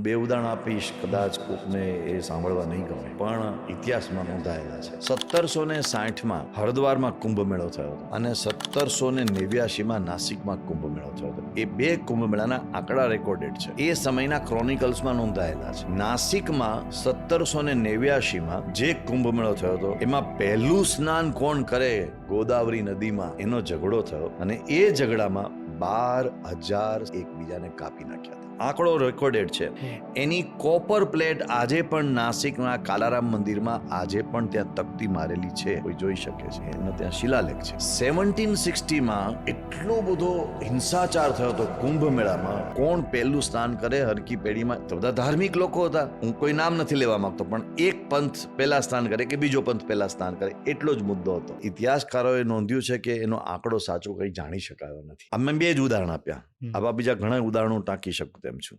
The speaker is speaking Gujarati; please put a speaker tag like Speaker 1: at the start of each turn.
Speaker 1: હું બે ઉદાહરણ આપીશ, કદાચ કોકને એ સાંભળવા નહીં ગમે, પણ ઇતિહાસમાં નોંધાયેલા છે. 1760માં હરિદ્વારમાં કુંભ મેળો થયો હતો અને 1789માં નાસિકમાં કુંભ મેળો થયો હતો. એ બે કુંભ મેળાના આંકડા રેકોર્ડેડ છે. એ સમયના ક્રોનિકલ્સમાં નોંધાયેલા છે. નાસિકમાં 1789માં જે કુંભ મેળો થયો હતો એમાં પહેલું સ્નાન કોણ કરે ગોદાવરી નદીમાં, એનો ઝઘડો થયો અને એ ઝઘડામાં 12,000 એકબીજાને કાપી નાખ્યા હતા. આંકડો રેકોર્ડેડ છે. એની કોપર પ્લેટ આજે પણ નાસિકના કાલારામ મંદિરમાં આજે પણ ત્યાં તકતી મારેલી છે, કોઈ જોઈ શકે છે, એનો ત્યાં શિલાલેખ છે. 1760માં એટલો બધો હિંસાચાર થયો હતો કુંભ મેળામાં, કોણ પહેલું સ્નાન કરે હરકી પેઢીમાં. તો બધા ધાર્મિક લોકો હતા, હું કોઈ નામ નથી લેવા માંગતો, પણ એક પંથ પહેલા સ્નાન કરે કે બીજો પંથ પહેલા સ્નાન કરે, એટલો જ મુદ્દો હતો. ઇતિહાસકારોએ નોંધ્યું છે કે એનો આંકડો સાચો કઈ જાણી શકાયો નથી. અમે બે જ ઉદાહરણ આપ્યા, આવા બીજા ઘણા ઉદાહરણો ટાંકી શકું તેમ છું.